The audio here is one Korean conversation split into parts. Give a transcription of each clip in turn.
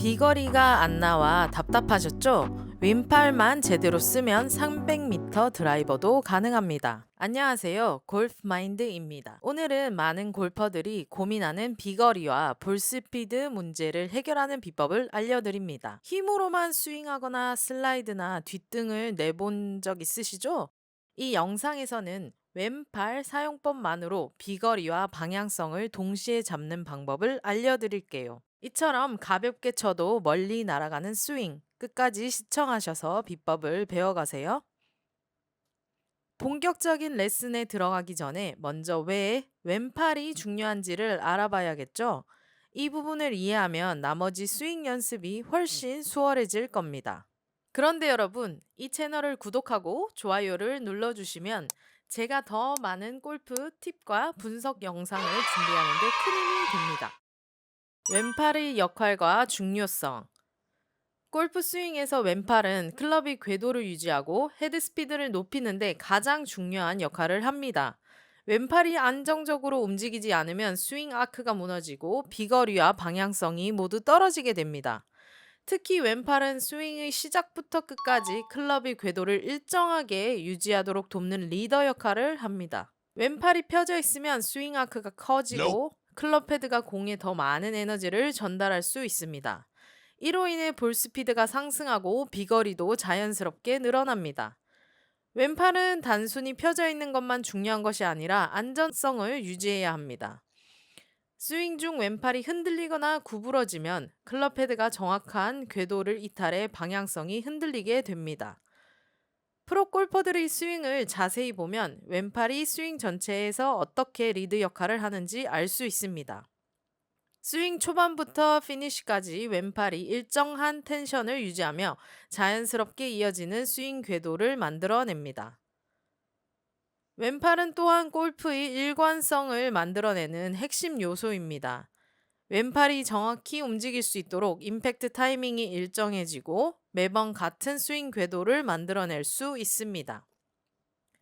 비거리가 안 나와 답답하셨죠? 왼팔만 제대로 쓰면 300m 드라이버도 가능합니다. 안녕하세요. 골프마인드입니다. 오늘은 많은 골퍼들이 고민하는 비거리와 볼스피드 문제를 해결하는 비법을 알려드립니다. 힘으로만 스윙하거나 슬라이드나 뒷등을 내본 적 있으시죠? 이 영상에서는 왼팔 사용법만으로 비거리와 방향성을 동시에 잡는 방법을 알려드릴게요. 이처럼 가볍게 쳐도 멀리 날아가는 스윙, 끝까지 시청하셔서 비법을 배워가세요. 본격적인 레슨에 들어가기 전에 먼저 왜 왼팔이 중요한지를 알아봐야겠죠? 이 부분을 이해하면 나머지 스윙 연습이 훨씬 수월해질 겁니다. 그런데 여러분, 이 채널을 구독하고 좋아요를 눌러주시면 제가 더 많은 골프 팁과 분석 영상을 준비하는 데 큰 힘이 됩니다. 왼팔의 역할과 중요성. 골프 스윙에서 왼팔은 클럽의 궤도를 유지하고 헤드 스피드를 높이는데 가장 중요한 역할을 합니다. 왼팔이 안정적으로 움직이지 않으면 스윙 아크가 무너지고 비거리와 방향성이 모두 떨어지게 됩니다. 특히 왼팔은 스윙의 시작부터 끝까지 클럽의 궤도를 일정하게 유지하도록 돕는 리더 역할을 합니다. 왼팔이 펴져 있으면 스윙 아크가 커지고 클럽 헤드가 공에 더 많은 에너지를 전달할 수 있습니다. 이로 인해 볼 스피드가 상승하고 비거리도 자연스럽게 늘어납니다. 왼팔은 단순히 펴져 있는 것만 중요한 것이 아니라 안전성을 유지해야 합니다. 스윙 중 왼팔이 흔들리거나 구부러지면 클럽 헤드가 정확한 궤도를 이탈해 방향성이 흔들리게 됩니다. 프로 골퍼들의 스윙을 자세히 보면 왼팔이 스윙 전체에서 어떻게 리드 역할을 하는지 알 수 있습니다. 스윙 초반부터 피니시까지 왼팔이 일정한 텐션을 유지하며 자연스럽게 이어지는 스윙 궤도를 만들어냅니다. 왼팔은 또한 골프의 일관성을 만들어내는 핵심 요소입니다. 왼팔이 정확히 움직일 수 있도록 임팩트 타이밍이 일정해지고 매번 같은 스윙 궤도를 만들어낼 수 있습니다.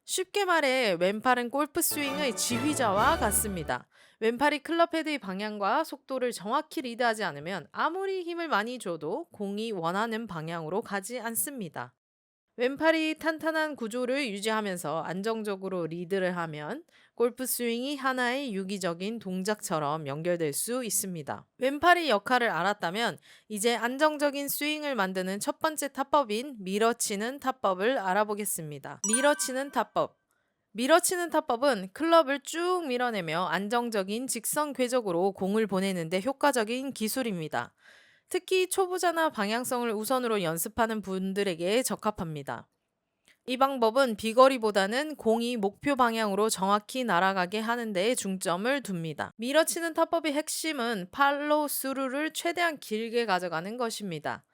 쉽게 말해 왼팔은 골프 스윙의 지휘자와 같습니다. 왼팔이 클럽 헤드의 방향과 속도를 정확히 리드하지 않으면 아무리 힘을 많이 줘도 공이 원하는 방향으로 가지 않습니다. 왼팔이 탄탄한 구조를 유지하면서 안정적으로 리드를 하면 골프 스윙이 하나의 유기적인 동작처럼 연결될 수 있습니다. 왼팔의 역할을 알았다면 이제 안정적인 스윙을 만드는 첫 번째 타법인 밀어치는 타법을 알아보겠습니다. 밀어치는 타법. 밀어치는 타법은 클럽을 쭉 밀어내며 안정적인 직선 궤적으로 공을 보내는데 효과적인 기술입니다. 특히 초보자나 방향성을 우선으로 연습하는 분들에게 적합합니다. 이 방법은 비거리보다는 공이 목표 방향으로 정확히 날아가게 하는 데 중점을 둡니다. 밀어치는 타법의 핵심은 팔로우 스루를 최대한 길게 가져가는 것입니다.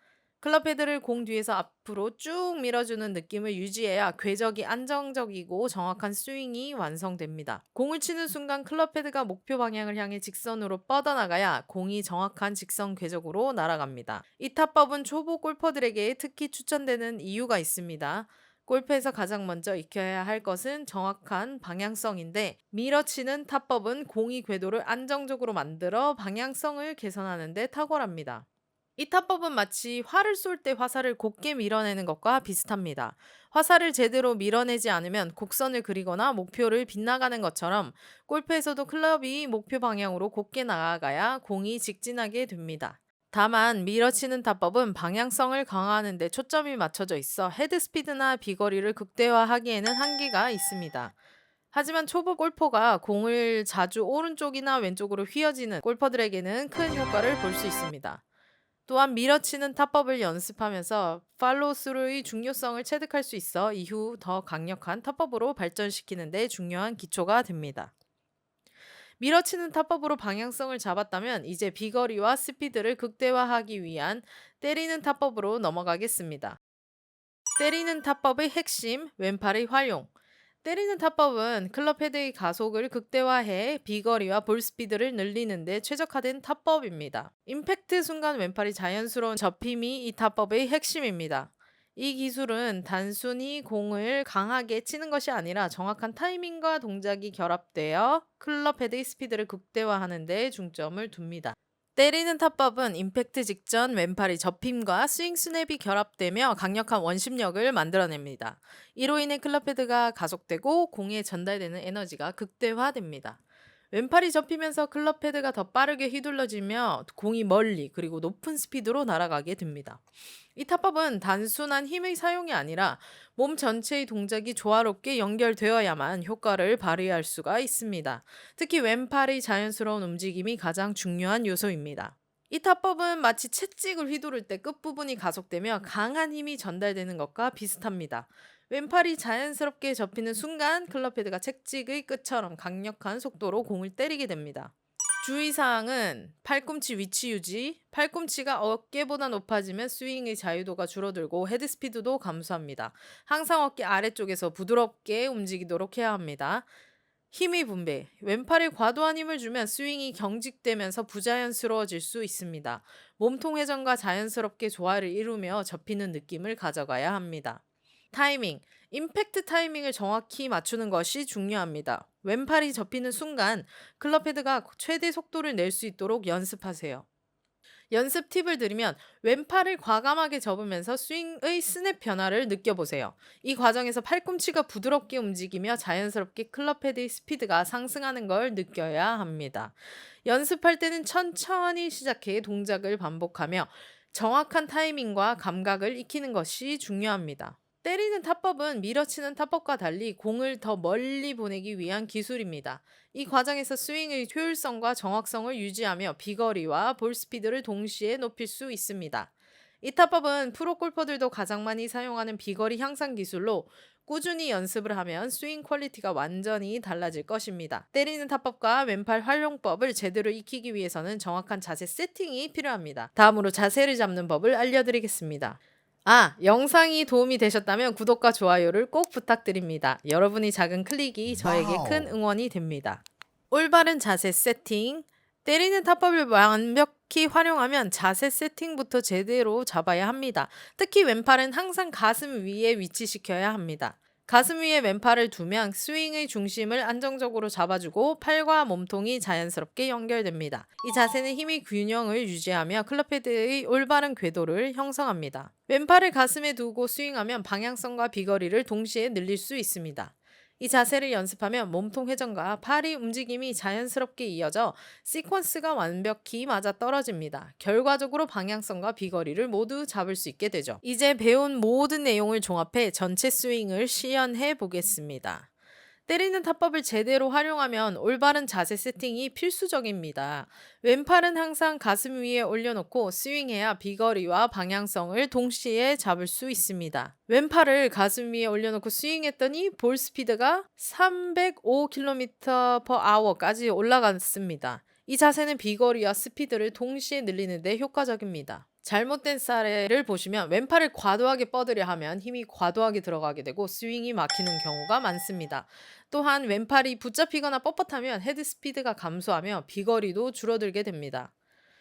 클럽 헤드를 공 뒤에서 앞으로 쭉 밀어주는 느낌을 유지해야 궤적이 안정적이고 정확한 스윙이 완성됩니다. 공을 치는 순간 클럽 헤드가 목표 방향을 향해 직선으로 뻗어나가야 공이 정확한 직선 궤적으로 날아갑니다. 이 타법은 초보 골퍼들에게 특히 추천되는 이유가 있습니다. 골프에서 가장 먼저 익혀야 할 것은 정확한 방향성인데 밀어치는 타법은 공이 궤도를 안정적으로 만들어 방향성을 개선하는 데 탁월합니다. 이 타법은 마치 활을 쏠 때 화살을 곧게 밀어내는 것과 비슷합니다. 화살을 제대로 밀어내지 않으면 곡선을 그리거나 목표를 빗나가는 것처럼 골프에서도 클럽이 목표 방향으로 곧게 나아가야 공이 직진하게 됩니다. 다만 밀어치는 타법은 방향성을 강화하는 데 초점이 맞춰져 있어 헤드 스피드나 비거리를 극대화하기에는 한계가 있습니다. 하지만 초보 골퍼가 공을 자주 오른쪽이나 왼쪽으로 휘어지는 골퍼들에게는 큰 효과를 볼 수 있습니다. 또한 밀어치는 타법을 연습하면서 팔로우스루의 중요성을 체득할 수 있어 이후 더 강력한 타법으로 발전시키는 데 중요한 기초가 됩니다. 밀어치는 타법으로 방향성을 잡았다면 이제 비거리와 스피드를 극대화하기 위한 때리는 타법으로 넘어가겠습니다. 때리는 타법의 핵심, 왼팔의 활용. 때리는 타법은 클럽 헤드의 가속을 극대화해 비거리와 볼 스피드를 늘리는 데 최적화된 타법입니다. 임팩트 순간 왼팔이 자연스러운 접힘이 이 타법의 핵심입니다. 이 기술은 단순히 공을 강하게 치는 것이 아니라 정확한 타이밍과 동작이 결합되어 클럽 헤드의 스피드를 극대화하는 데 중점을 둡니다. 때리는 타법은 임팩트 직전 왼팔이 접힘과 스윙 스냅이 결합되며 강력한 원심력을 만들어냅니다. 이로 인해 클럽 헤드가 가속되고 공에 전달되는 에너지가 극대화됩니다. 왼팔이 접히면서 클럽 헤드가 더 빠르게 휘둘러지며 공이 멀리 그리고 높은 스피드로 날아가게 됩니다. 이 타법은 단순한 힘의 사용이 아니라 몸 전체의 동작이 조화롭게 연결되어야만 효과를 발휘할 수가 있습니다. 특히 왼팔의 자연스러운 움직임이 가장 중요한 요소입니다. 이 타법은 마치 채찍을 휘두를 때 끝부분이 가속되며 강한 힘이 전달되는 것과 비슷합니다. 왼팔이 자연스럽게 접히는 순간 클럽 헤드가 채찍의 끝처럼 강력한 속도로 공을 때리게 됩니다. 주의사항은 팔꿈치 위치 유지, 팔꿈치가 어깨보다 높아지면 스윙의 자유도가 줄어들고 헤드 스피드도 감소합니다. 항상 어깨 아래쪽에서 부드럽게 움직이도록 해야 합니다. 힘의 분배, 왼팔에 과도한 힘을 주면 스윙이 경직되면서 부자연스러워질 수 있습니다. 몸통 회전과 자연스럽게 조화를 이루며 접히는 느낌을 가져가야 합니다. 타이밍, 임팩트 타이밍을 정확히 맞추는 것이 중요합니다. 왼팔이 접히는 순간 클럽 헤드가 최대 속도를 낼 수 있도록 연습하세요. 연습 팁을 드리면 왼팔을 과감하게 접으면서 스윙의 스냅 변화를 느껴보세요. 이 과정에서 팔꿈치가 부드럽게 움직이며 자연스럽게 클럽 헤드의 스피드가 상승하는 걸 느껴야 합니다. 연습할 때는 천천히 시작해 동작을 반복하며 정확한 타이밍과 감각을 익히는 것이 중요합니다. 때리는 타법은 밀어치는 타법과 달리 공을 더 멀리 보내기 위한 기술입니다. 이 과정에서 스윙의 효율성과 정확성을 유지하며 비거리와 볼 스피드를 동시에 높일 수 있습니다. 이 타법은 프로 골퍼들도 가장 많이 사용하는 비거리 향상 기술로 꾸준히 연습을 하면 스윙 퀄리티가 완전히 달라질 것입니다. 때리는 타법과 왼팔 활용법을 제대로 익히기 위해서는 정확한 자세 세팅이 필요합니다. 다음으로 자세를 잡는 법을 알려드리겠습니다. 영상이 도움이 되셨다면 구독과 좋아요를 꼭 부탁드립니다. 여러분의 작은 클릭이 저에게 큰 응원이 됩니다. 올바른 자세 세팅. 때리는 타법을 완벽히 활용하면 자세 세팅부터 제대로 잡아야 합니다. 특히 왼팔은 항상 가슴 위에 위치시켜야 합니다. 가슴 위에 왼팔을 두면 스윙의 중심을 안정적으로 잡아주고 팔과 몸통이 자연스럽게 연결됩니다. 이 자세는 힘의 균형을 유지하며 클럽 헤드의 올바른 궤도를 형성합니다. 왼팔을 가슴에 두고 스윙하면 방향성과 비거리를 동시에 늘릴 수 있습니다. 이 자세를 연습하면 몸통 회전과 팔의 움직임이 자연스럽게 이어져 시퀀스가 완벽히 맞아떨어집니다. 결과적으로 방향성과 비거리를 모두 잡을 수 있게 되죠. 이제 배운 모든 내용을 종합해 전체 스윙을 시연해 보겠습니다. 때리는 타법을 제대로 활용하면 올바른 자세 세팅이 필수적입니다. 왼팔은 항상 가슴 위에 올려놓고 스윙해야 비거리와 방향성을 동시에 잡을 수 있습니다. 왼팔을 가슴 위에 올려놓고 스윙했더니 볼 스피드가 305km/h까지 올라갔습니다. 이 자세는 비거리와 스피드를 동시에 늘리는 데 효과적입니다. 잘못된 사례를 보시면 왼팔을 과도하게 뻗으려 하면 힘이 과도하게 들어가게 되고 스윙이 막히는 경우가 많습니다. 또한 왼팔이 붙잡히거나 뻣뻣하면 헤드 스피드가 감소하며 비거리도 줄어들게 됩니다.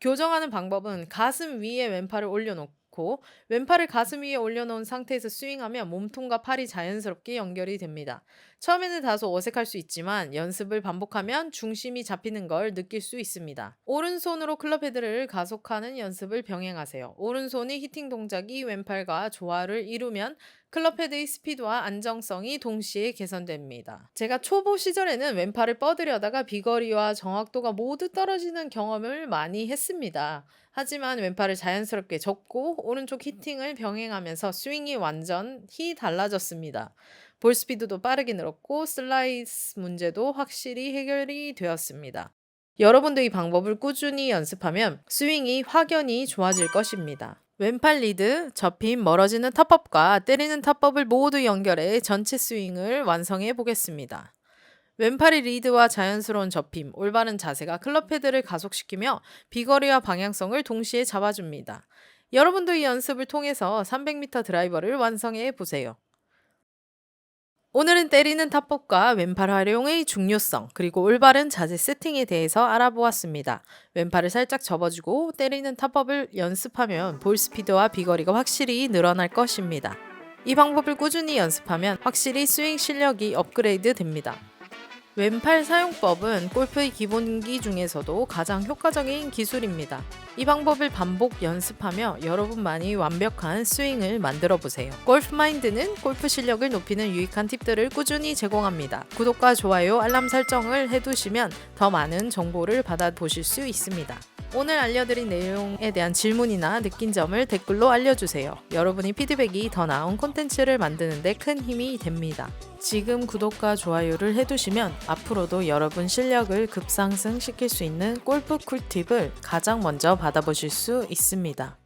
교정하는 방법은 가슴 위에 왼팔을 올려놓고 왼팔을 가슴 위에 올려놓은 상태에서 스윙하면 몸통과 팔이 자연스럽게 연결이 됩니다. 처음에는 다소 어색할 수 있지만 연습을 반복하면 중심이 잡히는 걸 느낄 수 있습니다. 오른손으로 클럽 헤드를 가속하는 연습을 병행하세요. 오른손의 히팅 동작이 왼팔과 조화를 이루면 클럽 헤드의 스피드와 안정성이 동시에 개선됩니다. 제가 초보 시절에는 왼팔을 뻗으려다가 비거리와 정확도가 모두 떨어지는 경험을 많이 했습니다. 하지만 왼팔을 자연스럽게 접고 오른쪽 히팅을 병행하면서 스윙이 완전히 달라졌습니다. 볼 스피드도 빠르게 늘었고 슬라이스 문제도 확실히 해결이 되었습니다. 여러분도 이 방법을 꾸준히 연습하면 스윙이 확연히 좋아질 것입니다. 왼팔 리드, 접힘, 멀어지는 타법과 때리는 타법을 모두 연결해 전체 스윙을 완성해 보겠습니다. 왼팔의 리드와 자연스러운 접힘, 올바른 자세가 클럽 헤드를 가속시키며 비거리와 방향성을 동시에 잡아줍니다. 여러분도 이 연습을 통해서 300m 드라이버를 완성해 보세요. 오늘은 때리는 타법과 왼팔 활용의 중요성, 그리고 올바른 자세 세팅에 대해서 알아보았습니다. 왼팔을 살짝 접어주고 때리는 타법을 연습하면 볼 스피드와 비거리가 확실히 늘어날 것입니다. 이 방법을 꾸준히 연습하면 확실히 스윙 실력이 업그레이드 됩니다. 왼팔 사용법은 골프의 기본기 중에서도 가장 효과적인 기술입니다. 이 방법을 반복 연습하며 여러분만이 완벽한 스윙을 만들어 보세요. 골프마인드는 골프 실력을 높이는 유익한 팁들을 꾸준히 제공합니다. 구독과 좋아요, 알람 설정을 해두시면 더 많은 정보를 받아보실 수 있습니다. 오늘 알려드린 내용에 대한 질문이나 느낀 점을 댓글로 알려주세요. 여러분의 피드백이 더 나은 콘텐츠를 만드는 데 큰 힘이 됩니다. 지금 구독과 좋아요를 해두시면 앞으로도 여러분 실력을 급상승시킬 수 있는 골프 꿀팁을 가장 먼저 받아보실 수 있습니다.